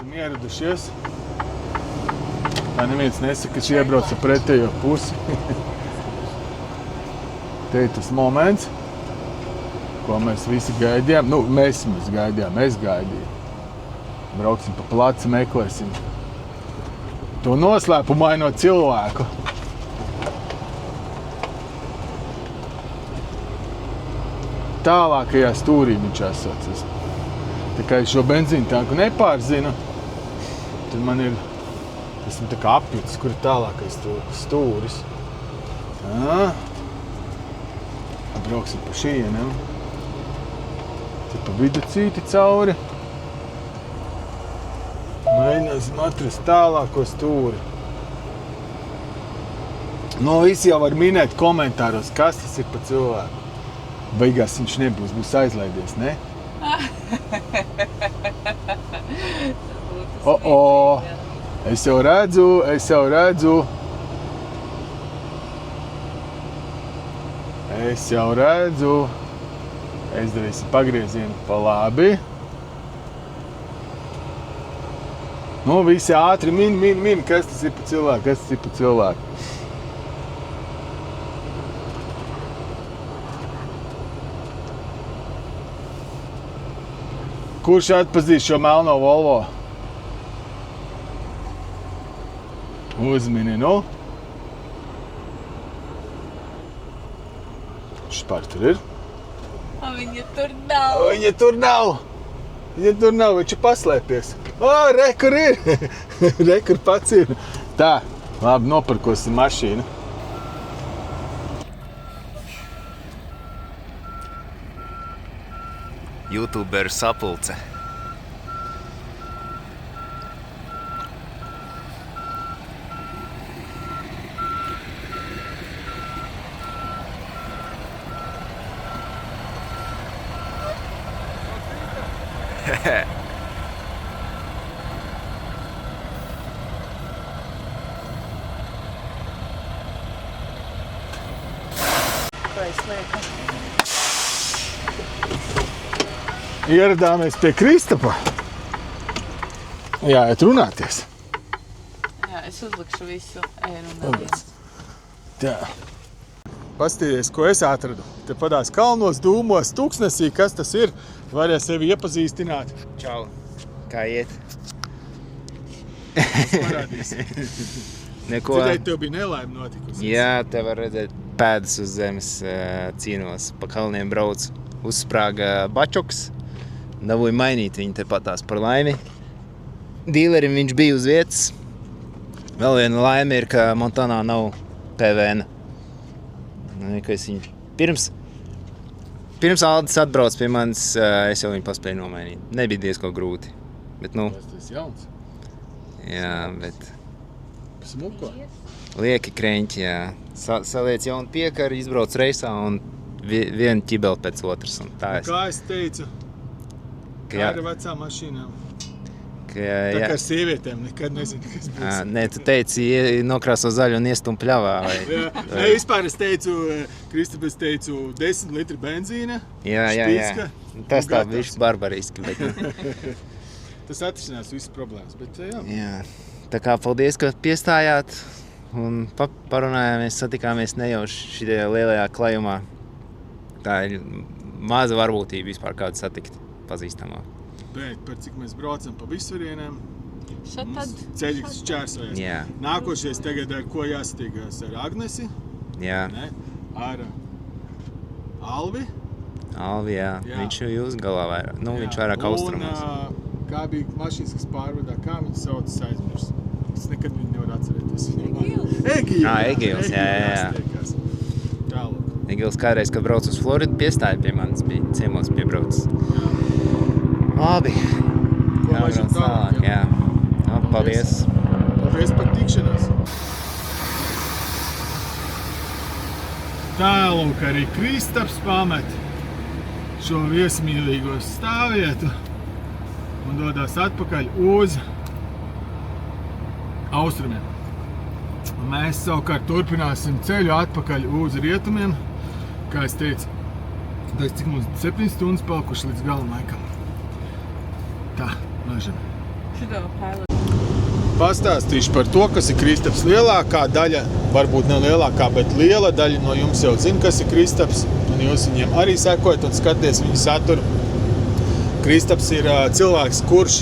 Esam ieradušies. Tā neviens nesaka, ka šī iebrauca pretējo pusi. Te ir tas moments, ko mēs visi gaidījām. Nu, mēs gaidījām, es gaidīju. Brauksim pa placi, meklēsim to noslēpumaino cilvēku. Tālākajā stūrī viņš esot. Tā kā es šo benzīnu tanku nepārzinu, tad man ir, esmu tā kā apjutis, kur ir tālākais stūris. Brauksim pa šieniem. Te pa vidu cīti cauri. Mēģināsim atrast tālāko stūri. No visi jau var minēt komentāros, kas tas ir pa cilvēku. Beigās viņš būs aizlaidies, ne? Es jau redzu. Es darīsim pagriezienu pa labi. Nu, visi ātri min, kas tas ir pa cilvēku, Kurš atpazīs šo melno Volvo? Uzmini, nu. Špār tur ir. Viņa tur nav. Viņš ir paslēpies. Re, kur ir. Re, kur pats ir. Tā, labi, noparkosim mašīnu. YouTuberu sapulce. Ieradāmies pie Kristapa. Jāiet runāties. Jā, es uzlikšu visu ērunāties. Tā. Pastīties, ko es atradu. Te padās kalnos, dūmos, tūkstnesī, kas tas ir. Varēja sevi iepazīstināt. Čau, kā iet? Es parādīsi. Neko. Dzirdēju, tev bija nelaime notikusi. Jā, te var redzēt pēdas uz zemes cīnos. Pa kalniem brauc. Uzsprāga bačoks. Dabūja mainīt viņu te patās par laimi. Dīlerim viņš bija uz vietas. Vēl viena laime ir, ka Montanā nav PVN. Es viņu pirms Aldis atbrauc pie manis, es jau viņu paspēju nomainīt. Nebija diezko grūti. Bet, nu, Tas jauns. jā, bet Smuko. lieki kreņķi, jā. Saliec jaunu piekari, izbrauc reisā un vienu ķibeli pēc otras. Un tā Kā es teicu, kā ar vecām mašīnām. Tā kā ar sievietēm nekad nezinu, kas būs. Nē, tu teici, nokrāso zaļu un iestum pļavā. Nē, vispār es teicu, Kristap, 10 litri benzīna, Jā. špicka. Tas tā višķi barbariski, bet... Tas atrisinās visas problēmas, bet jā. Jā. Tā kā paldies, ka piestājāt un parunājāmies, satikāmies nejauši šitajā lielajā klajumā. Tā ir maza varbūtība vispār kādu satikt pazīstamā. Bet par cik mēs braucam pa visurienēm, Šatad. ceļš čērsojas. Jā. Nākošies tagad ar ko jāsatīgās? Ar Agnesi, Jā, ne? Ar Alvi. Alvi, jā. Viņš jau jūs galā vairāk. Nu, viņš vairāk austrumos. Un kā bija mašīnas, kas pārvadā, kā viņas sauc aizmirs? Es nekad viņu nevaru atcerēties. Egils, jā. Tālāk. Egils kādreiz, kad brauc uz Floridu, piestāja pie manis, bija ciemos piebraucis. Labi. Ko laižam tālāk, jā. Paldies. Paldies par tikšanos. Tālūk arī Kristaps pamet šo viesmīlīgo stāvvietu un dodās atpakaļ uz austrumiem. Mēs savukārt turpināsim ceļu atpakaļ uz rietumiem. Kā es teicu, cik mums 7 stundas palikuši līdz galam laikam. Tā, laižam. Šito pēlu. Pastāstīšu par to, kas ir Kristaps. Lielākā daļa, varbūt ne lielākā, bet liela daļa no jums jau zina, kas ir Kristaps. Un jūs viņiem arī sekojat un skaties viņu saturu. Kristaps ir cilvēks, kurš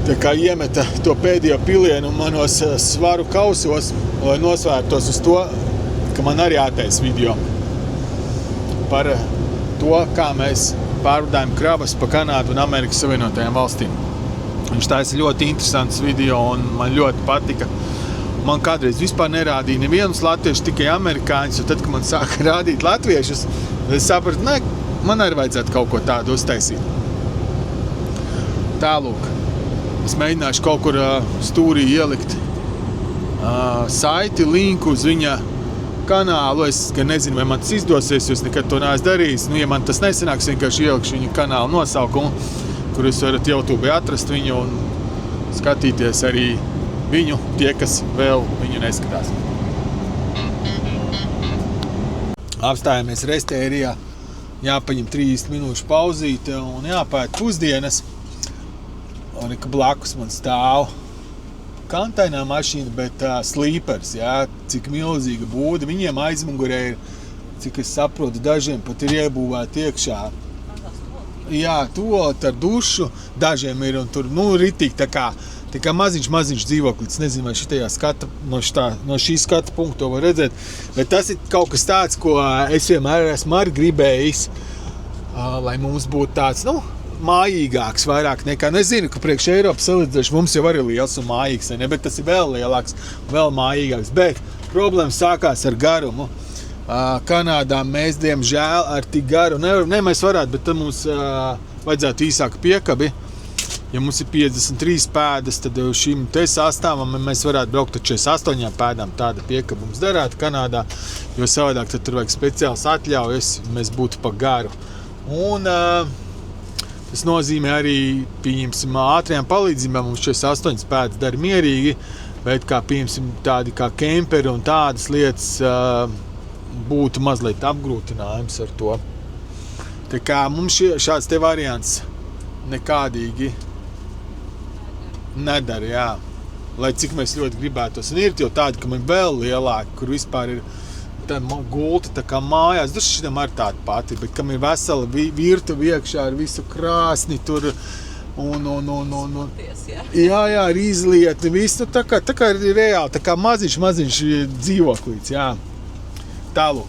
tā kā iemeta to pēdējo pilienu manos svaru kausos, lai nosvērtos uz to, ka man arī jātais video par to, kā mēs pārvadājam kravas pa Kanādu un Amerikas Savienotajām valstīm. Viņš taisa ļoti interesants video un man ļoti patika. Man kādreiz vispār nerādīja nevienus latviešus, tikai amerikāņus, un tad, kad man sāka rādīt latviešus, es sapratu, ne, man arī vajadzētu kaut ko tādu uztaisīt. Tālūk, es mēģināšu kaut kur stūrī ielikt saiti, linku uz viņa kanālu. Es nezinu, vai man tas izdosies, jo es nekad to neesmu darījis. Ja man tas nesanāks, vienkārši ielikšu viņa kanālu nosaukumu, kur jūs varat YouTube atrast viņu un skatīties arī viņu, tie, kas vēl viņu neskatās. Apstājāmies restērijā, jāpaņem 30 minūšu pauzīte un jāpēd pusdienas. Un blakus man stāv kantainā mašīna, bet slīpers, cik milzīga būda. Viņiem aizmugurē ir, cik es saprotu, dažiem pat ir iebūvēti iekšā. Jā, toalet ar dušu, dažiem ir un tur, ritīgi tā kā maziņš dzīvoklis. Nezinu, vai šitajā no šī skata punkta to var redzēt, bet tas ir kaut kas tāds, ko es vienmēr esmu arī gribējis, lai mums būtu tāds, mājīgāks vairāk nekā, nezinu, ka priekš Eiropas salīdzinoši mums jau arī liels un mājīgs, ne, bet tas ir vēl lielāks, vēl mājīgāks, bet problēma sākās ar garumu. Kanādā mēs, diemžēl, ar tik garu, mēs varētu, bet tad mums vajadzētu īsāku piekabi. Ja mums ir 53 pēdas, tad šim te sastāvam mēs varētu braukt ar 48 pēdām. Tāda piekaba mums darētu Kanādā, jo savādāk tad tur vajag speciāls atļaujas, mēs būtu pa garu. Un tas nozīmē arī, pieņemsim, ātrajām palīdzībām mums 48 pēdas dara mierīgi, bet kā, pieņemsim, tādi kā kemperi un tādas lietas būtu mazliet apgrūtinājums ar to. Tā kā mums šāds te variants nekādīgi nedara, jā. Lai cik mēs ļoti gribētos. Un ir jau tādi, ka man vēl lielāki, kur vispār ir tā gulta tā kā mājās. Duši šitam ar tādu pati, bet kam ir vesela virtuve iekšā ar visu krāsni tur un jā, ar izlietni, visu tā kā ir reāli, tā kā maziņš dzīvoklīts, jā. Tālūk.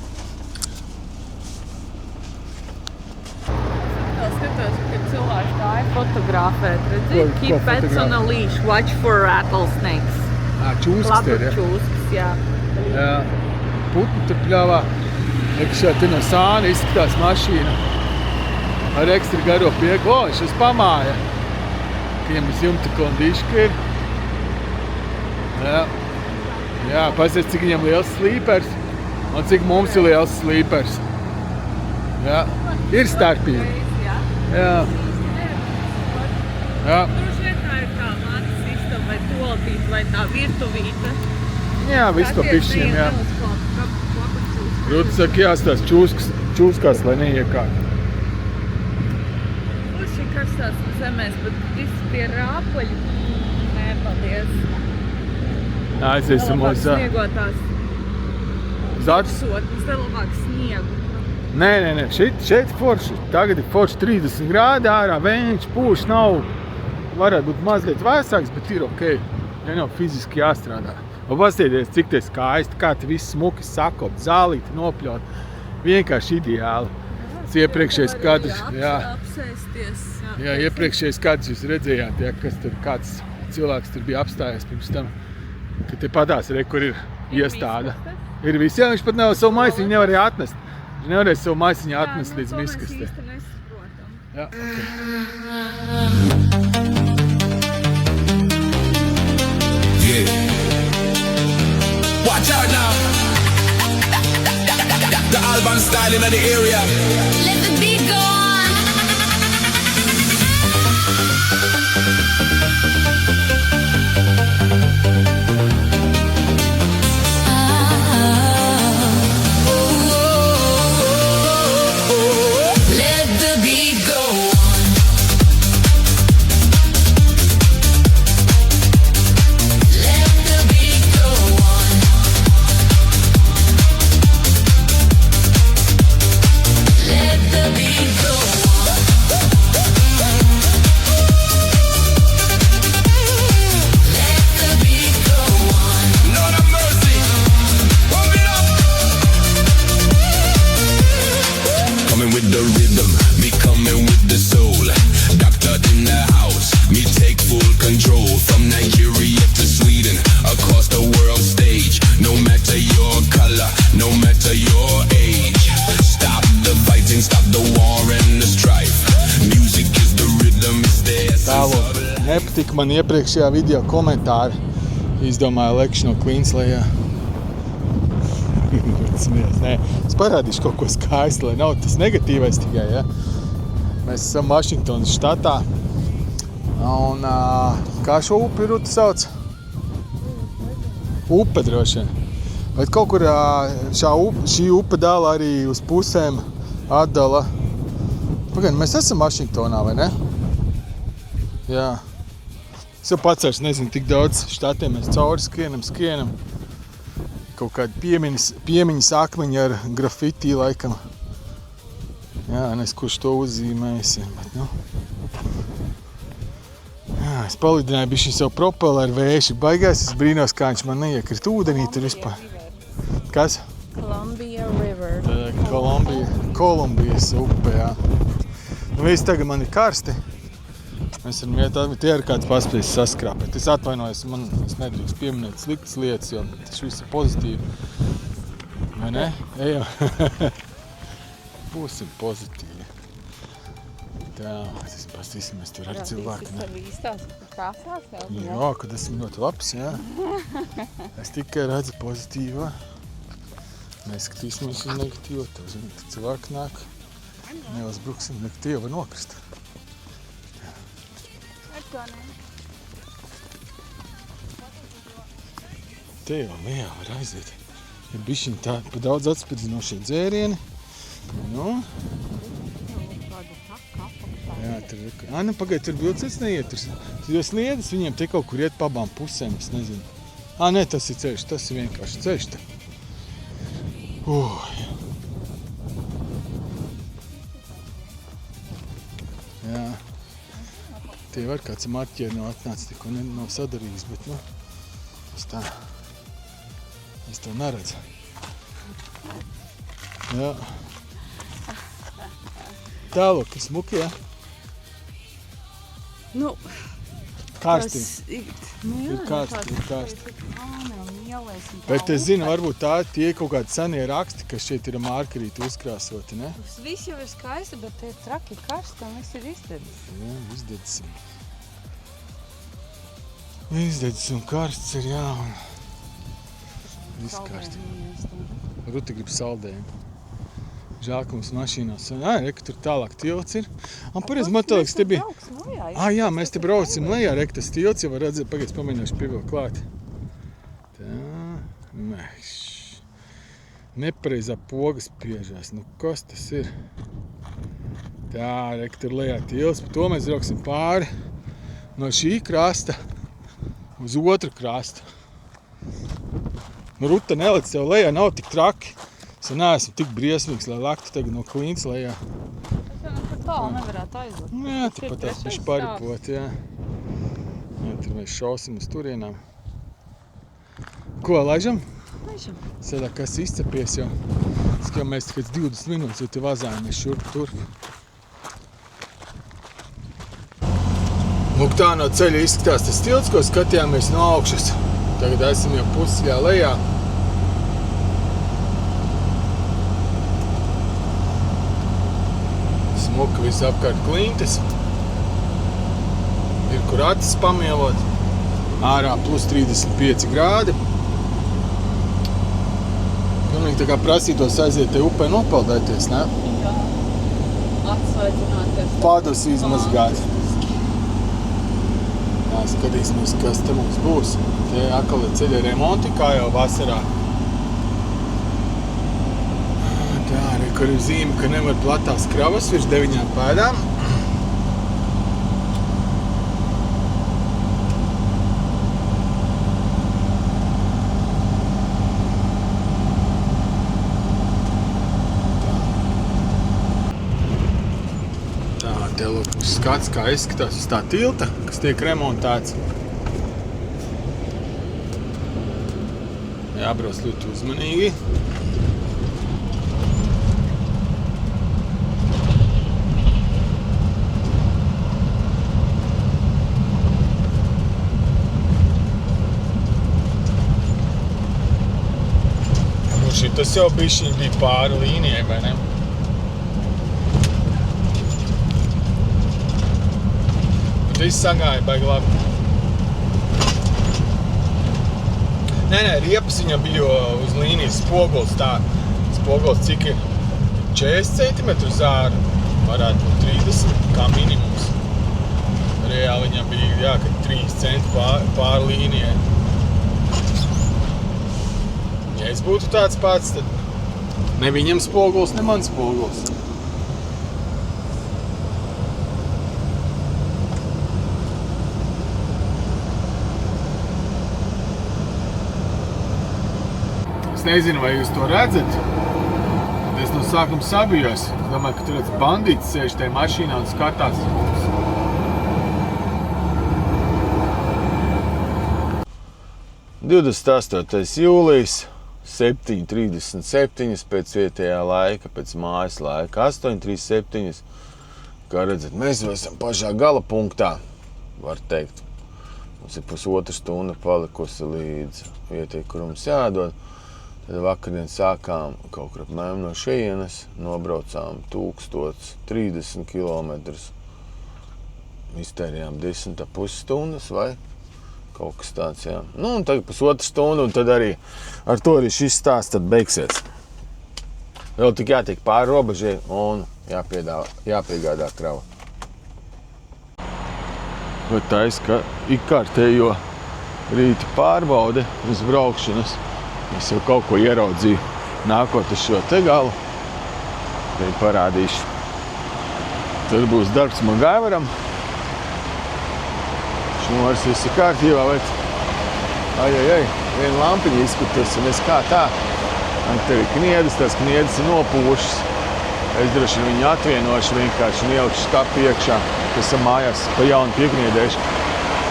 Vēl skatos, kad cilvēki gāja fotografēt, redzi? Keep pets on a leash, watch for rattlesnakes. Čūskas te ir, ja? Čūskas, jā. Jā. Putni tur pļāvā. Iekšā te no sāna izskatās mašīna. Ar ekstra garo pieku. Šis pamāja. Kiemas jumta kondiška ir. Jā. Jā, pasies, cik viņam liels slīpers. Un cik mums ir liels slīpers. Jā, ir starpība. Jā. Jā. Droši vien tā ir tā māca sistema vai toaltīte vai tā virtuvīte. Jā, visu ko pišķiem, jā. Grūti saka, jāstās čūskās, lai neiekāk. Būs šī karstās zemēs, bet visi tie rāpoļi, nepaldies. Jā, aiziesim uz sniegotās. Zars? Vēl labāk sniegu. Nē, šeit forši. Tagad ir forši 30 grādi ārā, vēņš, pūš nav. Varētu būt mazliet vēsāks, bet ir ok. Ja nav fiziski jāstrādā. Un pastieties, cik te skaisti, kā te viss smuki sakopt, zālīti nopļaut. Vienkārši ideāli. Tas iepriekšējais kadrs. Apsēsties. Jā, iepriekšējais kadrs jūs redzējāt, ja, kas tur kāds cilvēks tur bija apstājies pirms tam. Ka te padās, kur ir iestāde. Ir visi, jā, viņš pat nevar savu maisiņu nevarēja atnest. Viņš nevarēja savu maisiņu atnest līdz miskastē. Jā, to mēs īsti nesaprotam. Jā, Yeah. Watch out now. The Alban style in the area. Let the beat go on. Let the beat go on. nepatika man iepriekšējā video komentāri. Izdomāju lekšu no Queens lejā. Nē, es parādīšu kaut ko skaistu, lai nav tas negatīvais tikai, ja. Mēs esam Vašingtonas štatā. Un kā šo upi Ruta sauc? Upe droši vien. Bet kaut kur šī upe dala arī uz pusēm atdala. Pagaid, mēs esam Vašingtonā, vai ne? Jā. Es jau pats vairs nezinu, tik daudz štatiem mēs cauri skrienam. Kaut kādi piemiņas akmeņi ar grafitī laikam. Jā, nes kurš to uzzīmējis, bet nu. Jā, es palidināju bišķi savu propeleru vējuši. Baigās, es brīnos, kā viņš man neiekrit ūdenī tur vispār. Kas? Columbia River. Kolumbijas upe, jā. Nu, viss tagad man ir karsti. Mēs varam iet, tie ir kāds paspējis saskrāpēt. Es atvainojos, es nedrīkst pieminēt sliktas lietas, jo tas viss ir pozitīvi. Vai ne? Ejam. Būsim pozitīvi. Tā, tas pastīsim, mēs tur arī cilvēki, ne? Īstās krāsās jau? Jā, kad esmu ļoti labs, jā. Es tikai redzu pozitīvo. Neskatīsimies uz negatīvo. Tev zini, tad cilvēki nāk. Neuzbruksim, negatīvo var nokrist. Te jau lejā var aiziet. Ir bišķiņ tā pa daudz atspirdzinošie dzērieni. Nu. Jā, tur ir. Nu pagaid, tur vilciens neiet. Jo sliedas viņiem te kaut kur iet pa abām pusēm, es nezinu. Nē, tas ir ceļš, tas ir vienkārši ceļš te. Jā. Tie var kāds marķieri no atnāca, tikko nav sadarījis, bet nu, es to neredzu. Jā. Tālāk, ir smuki, jā? Nu, Karsti. Nu jā, Ir karsti. Bet Bet es zinu, varbūt tie kaut kādi senie raksti, kas šeit ir markerīti uzkrāsoti, ne? Tas viss jau ir skaisti, bet tie traki karsti un viss ir izdedzis. Jā, izdedzis. Izdedzis un karsts ir, jā. Viss karsti. Ruti grib saldējumu. Žēl, ka mums mašīnās. Reka, tur tālāk tilts ir. Pareizi, man liekas, te bija. Jā, mēs te braucam lejā, reka, tas tilts jau var redzēt. Pagaidz, pamēģināšu pievilkt klāt. Tā, nepareizā poga spiežās. Nu, kas tas ir? Tā, reka, tur lejā tilts. Pa to mēs brauksim pāri no šī krasta uz otru krastu. Nu, Ruta nelec tev lejā, nav tik traki. Es neesmu tik briesmīgs, lai laktu tagad no Queens lejā. Es jau par tālu nevarētu aizlikt. Jā, tāpat tās bišķi paripot, jā. Jā, tur mēs šausim uz turienām. Ko, laižam? Laižam. Sēdā, kas izcepies jau. Es jau mēs tikai 20 minūtes jau te vazājamies šurp turp. Lūk, tā no ceļa izskatās tas tilts, ko skatījāmies no augšas. Tagad esam jau pusceļā lejā. Smuka visu apkārt klintis. Ir kur acis pamielot. Ārā plus 35 grādi. Pilnīgi tā kā prasītos aiziet te upē nopeldēties, ne? Jā. Atsvaidzināties. Pādus izmazgāt. Jā, skatīsimies, kas te mums būs. Te atkal ir ceļa remonti, kā jau vasarā. Tā arī, kur ir zīme, ka nevar platās kravas virs 9 pēdām. Tā, te lūk skats, kā izskatās uz tā tilta, kas tiek remontēts. Jābrauc ļoti uzmanīgi. Tas jau bišķiņ bija pāri līnijai, vai ne? Viss sagāja, baigi labi. Nē, riepas viņam bija uz līnijas spoguls tā. Spoguls cik ir 40 cm zāra, varētu būt 30 kā minimums. Reāli viņam bija, jā, ka 3 centi pār līnijai. Ja es būtu tāds pats, tad ne viņam spoguls, ne man spoguls. Es nezinu, vai jūs to redzat, bet es no sākuma sabijos. Es domāju, ka tur tāds bandīts sēž tajā mašīnā un skatās. 28. jūlijas, 7:37 pēc vietējā laika, pēc mājas laika, 8:37. Kā redzat, mēs jau esam pašā gala punktā, var teikt. Mums ir pusotra stunda palikusi līdz vietai, kur mums jādod. Tad vakardien sākām kaut kur apmēram no šejienes, nobraucām 1030 km. Iztērījām 10,5 stundas vai kaut kas tāds, jā. Nu, un tagad pusotra stunda, un tad arī ar to arī šis stāsts tad beigsies. Vēl tik jātiek pāri robežai un jāpiegādā krava. Vai tais, ka ikkārtējo rīta pārbaude uz braukšanas. Es jau kaut ko ieraudzīju, nākot uz šo te galu. Tad parādīšu. Tad būs darbs Magaivaram. Šņors viss ir kārtībā, bet viena lampiņa izkutas, un es kā tā. Tev ir kniedes, tās kniedes ir nopūšas. Es droši viņu atvienošu vienkārši un ielikšu skapu iekšā, kas mājās pa jaunu piekniedēšu.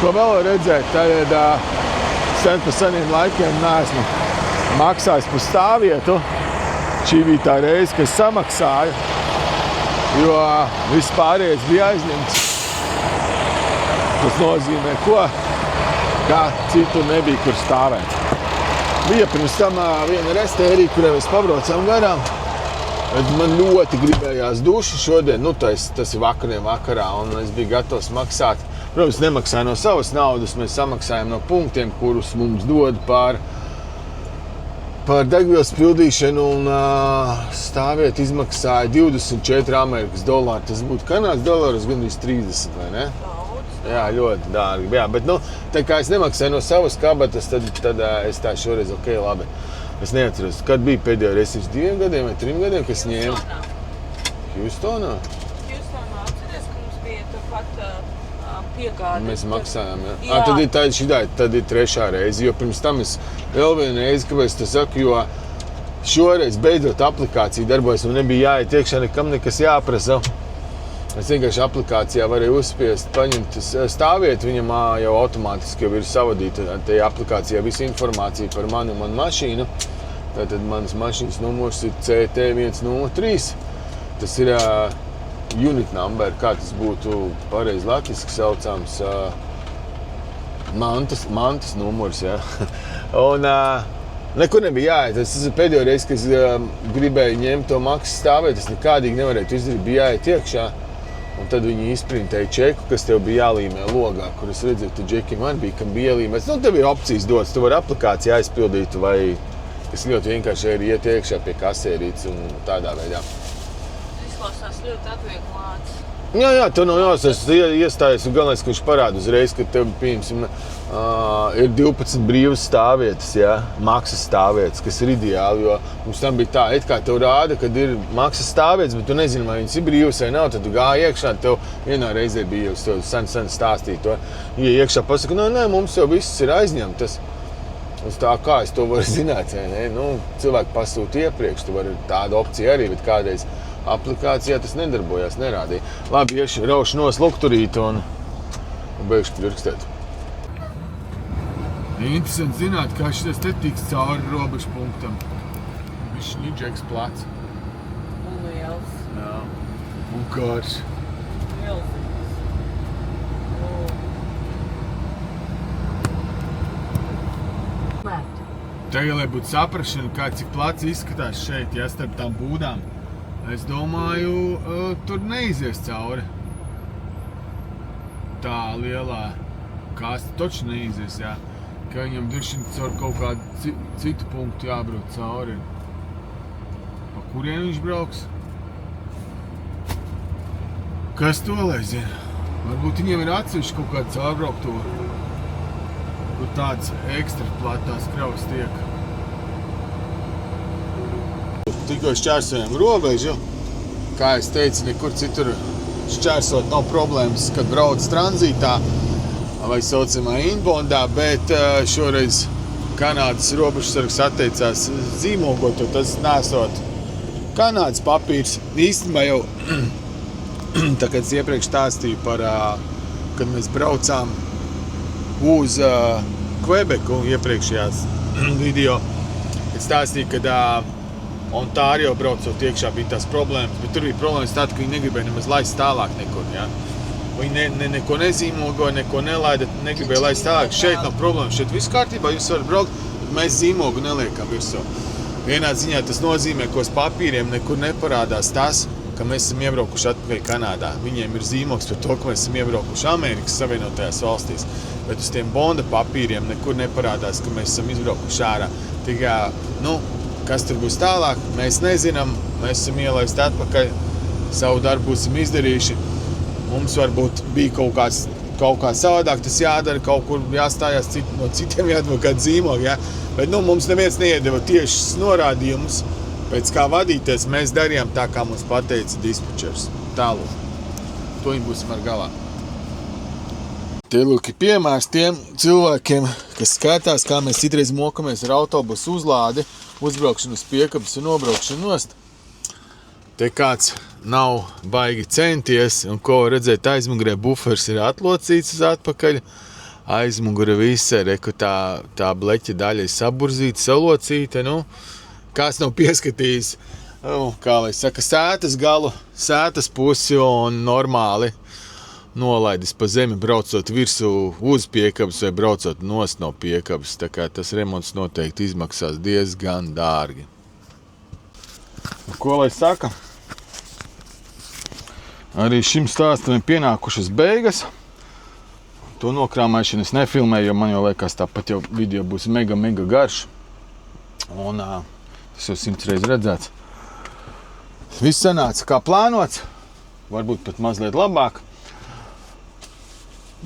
Ko vēl redzēt, tad sen pa seniem laikiem neesmu maksājis par stāvvietu. Šī bija tā reize, kad samaksāju, jo viss pārējais bija aizņemts. Tas nozīmē, ko? Kā citur nebija, kur stāvēt. Bija pirms tam viena restērija, kurai mēs pabraucām garām. Man ļoti gribējās dušu šodien, tas ir vakarā, un es biju gatavs maksāt. Protams, nemaksāju no savas naudas, mēs samaksājam no punktiem, kurus mums dod par degvielas pildīšanu, un stāvvieta izmaksāja $24. Tas būtu Kanādas dolāros gandrīz 30, vai ne? Jā, ļoti dārgi. Jā, bet tā kā es nemaksāju no savas kabatas, tad es tā šoreiz labi. Es neatceros, kad bija pēdējo reizi 2 gadiem vai 3 gadiem, kas ņēma? Houstonā? Houstonā atceries, ka mums bija turpat piegāde. Mēs maksājām, jā. Tad ir 3. reize, jo pirms tam es vēl vienu reizi, kāpēc es saku, jo šoreiz beidzot aplikācija darbojas, un nebija jāiet iekšā, nekam nekas jāprasa. Es vienkārši aplikācijā varēju uzspiest, paņemt stāvvietu, viņam jau automātiski jau ir savadīta tajā aplikācijā visa informācija par mani un manu mašīnu. Tātad manas mašīnas numurs ir CT103. Tas ir unit number, kā tas būtu pareizi latviski saucams, mantas numurs, jā. Un nekur nebija jāiet. Tas ir pēdējo reizi, kad es gribēju ņemt to maksas stāvēt, es nekādīgi nevarētu izdarīt, bija jāiet iekšā. Un tad viņi izprintēja čeku, kas tev bija jālīmē logā, kur es redzēju, ka džekiem man bija, kam bija ielīmēts. Tev ir opcijas dots, tu vari aplikāciju aizpildīt, vai kas ļoti vienkārši ir iet iekšā pie kasērītes un tādā veidā. Izklausās ļoti atvieglāts. Jā, tev nav jāsas iestājas, un galvenais, ka viņš parāda uzreiz, ka tev, piemēram, ir 12 brīvas stāvvietas, jā, maksas stāvvietas, kas ir ideāli, jo mums tam bija tā, it kā tev rāda, kad ir maksas stāvvietas, bet tu nezini, vai viņas ir brīvas vai nav, tad tu gāji iekšā, tev vienā reizē bija jau sen stāstīt to. Ja iekšā pasaka, nē, mums jau viss ir aizņemtas. Uz tā, kā es to varu zināt, ne? Cilvēki pasūta iepriekš, tu vari tādu opciju arī, bet kādreiz aplikācijā tas nedarbojās, nerādīja. Labi, raušu nos lukturīt un beigšu pļurkstēt. Interesanti zināt, kā šitas te tiks cauri robežu punktam. Viņš Niģeks plats. Un liels. Jā. Un kārs. Milzīgs. Tagad, lai būtu saprašana, kā cik plats izskatās šeit, ja starp tām būdām, es domāju, tur neizies cauri. tā lielā kasta taču neizies, jā. Ka viņam droši caur kaut kādu citu punktu jābrauc cauri. Pa kurien viņš brauks? Kas to lai zina? Varbūt viņiem ir atsevišķi kaut kāda caurbrauktuva, kur tāds ekstra platās kravas tiek. Tikko šķērsojam robežu, kā es teicu, nekur citur šķērsot nav problēmas, kad brauc tranzītā vai saucamā inboundā, bet šoreiz Kanādas robežsargs atteicās zīmogot, jo tas nesot Kanādas papīrs. Īstenībā jau tā kā es iepriekš stāstīju par, kad mēs braucām uz Kvebeku iepriekšējās video, kad stāstīju, kad Ontārio braucot iekšā bija tās problēmas, bet tur bija problēmas tāda, ka viņi negribēja nemaz laist tālāk nekur, ja? Viņi neko nezīmogoja, neko nelaida, negribēja laist tālāk. Šeit nav problēma, šeit viss kārtībā, jūs varat braukt, bet mēs zīmogu neliekam virsū. Vienā ziņā tas nozīmē, ka uz papīriem nekur neparādās tas, ka mēs esam iebraukuši atpakaļ Kanādā. Viņiem ir zīmogs par to, ka mēs esam iebraukuši Amerikas Savienotajās valstīs, bet uz tiem bonda papīriem nekur neparādās, ka mēs esam izbraukuši ārā. Tikai, kas tur būs tālāk, mēs nezinām, mēs esam ielaisti atpakaļ, savu darbu būsim izdarījuši. Mums varbūt bija kaut kā savādāk, tas jādara, kaut kur jāstājās no citiem jādara kādu zīmogu, ja? Bet mums neviens neiedeva tiešas norādījumus, pēc kā vadīties, mēs darījām tā, kā mums pateica dispečers. Tālūk. To viņi būsim ar galā. Te lūk ir piemērs tiem cilvēkiem, kas skatās, kā mēs citreiz mokamies ar autobusu uzlādi, uzbraukšanu uz piekabes un nobraukšanu nost. Te kāds nav baigi centies, un ko redzēt, aizmugurē bufers ir atlocīts uz atpakaļ. Aizmugure visa, reku tā bleķa daļa ir saburzīta, salocīta, Kāds nav pieskatījis, kā lai saka, sētas galu, sētas pusi un normāli nolaidis pa zemi, braucot virsū uz piekabes vai braucot nost no piekabes. Tā kā tas remonts noteikti izmaksās diezgan dārgi. Ko lai saka? Arī šim stāstam ir pienākušas beigas. To nokrāmēšanu es nefilmēju, jo man jau liekas tāpat jau video būs mega garš. Un tas jau 100 reizi redzēts. Viss sanāca kā plānots, varbūt pat mazliet labāk.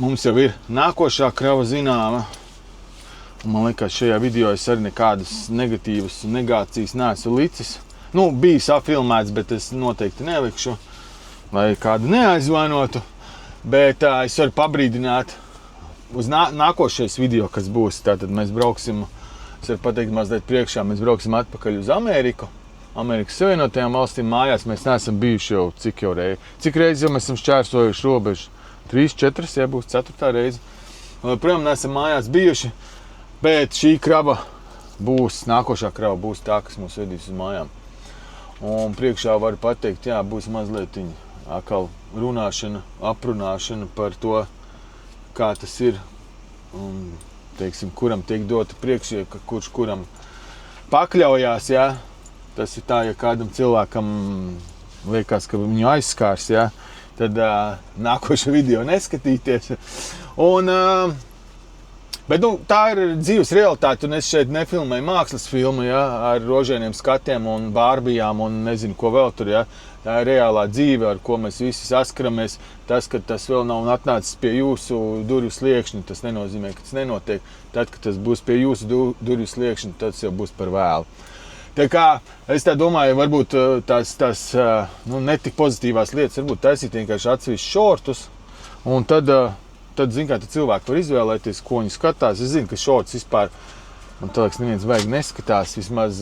Mums jau ir nākošā krava zināma. Un man liekas, šajā video es arī nekādas negatīvas negācijas neesmu licis. Bija safilmēts, bet es noteikti nelikšu, lai kādu neaizvainotu. Bet es varu pabrīdināt uz nākošais video, kas būs. Tātad mēs brauksim, es varu pateikt mazliet priekšā, mēs brauksim atpakaļ uz Ameriku. Amerikas Savienotajām valstīm mājās mēs neesam bijuši jau cik reizi jau mēs esam šķērsojuši robežu. 3, 4, ja būs 4. reize. Protams, neesam mājās bijuši, bet šī krava nākošā krava būs tā, kas mūs vedīs uz mājām. Un priekšā varu pateikt, jā, būs mazliet atkal runāšana, aprunāšana par to, kā tas ir. Un, teiksim, kuram tiek dota priekšnieka, kurš kuram pakļaujās, jā. Tas ir tā, ja kādam cilvēkam liekas, ka viņu aizskārs, jā, tad nākošo video neskatīties. Bet tā ir dzīves realitāte, un es šeit nefilmēju mākslas filmu, jā, ar rožainiem skatiem un bārbijām un nezinu, ko vēl tur, jā. Tā ir reālā dzīve, ar ko mēs visi saskaramies. Tas, ka tas vēl nav atnācis pie jūsu durvju sliekšņa, tas nenozīmē, ka tas nenotiek. Tad, kad tas būs pie jūsu durvju sliekšņa, tas jau būs par vēlu. Tā kā es tā domāju, varbūt tās netik pozitīvās lietas, varbūt taisīt vienkārši atsevišķi šortus, un tad zin kā, cilvēki var izvēlēties, ko viņi skatās. Es zinu, ka šortus vispār, man liekas, neviens baigi neskatās, vismaz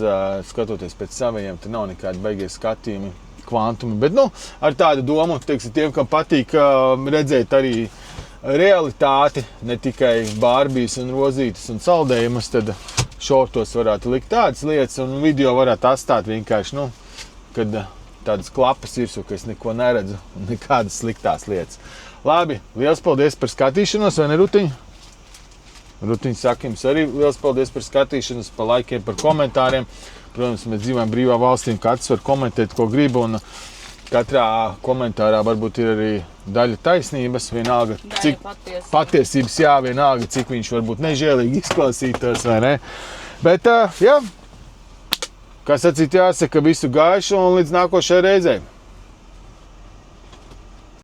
skatoties pēc savējiem, te nav nekādi baigie skatījumi, kvantumi, bet ar tādu domu, teiksim, tiem, kam patīk redzēt arī realitāti, ne tikai bārbijas un rozītes un saldējumus, tad šortos varētu likt tādas lietas, un video varētu atstāt vienkārši, kad tādas klapas ir, ka es neko neredzu, un nekādas sliktās lietas. Labi, liels paldies par skatīšanos, vai ne, Rutiņ? Rutiņ saka jums arī liels paldies par skatīšanos, par laikiem, par komentāriem. Protams, mēs dzīvojam brīvā valstī, katrs var komentēt, ko grib, un katrā komentārā varbūt ir arī daļa taisnības, vienalga, cik patiesības, jā, vienalga, cik viņš varbūt nežēlīgi izklausītos, vai ne? Bet, jā, kā sacīt, jāsaka visu gaišu un līdz nākošajai reizei.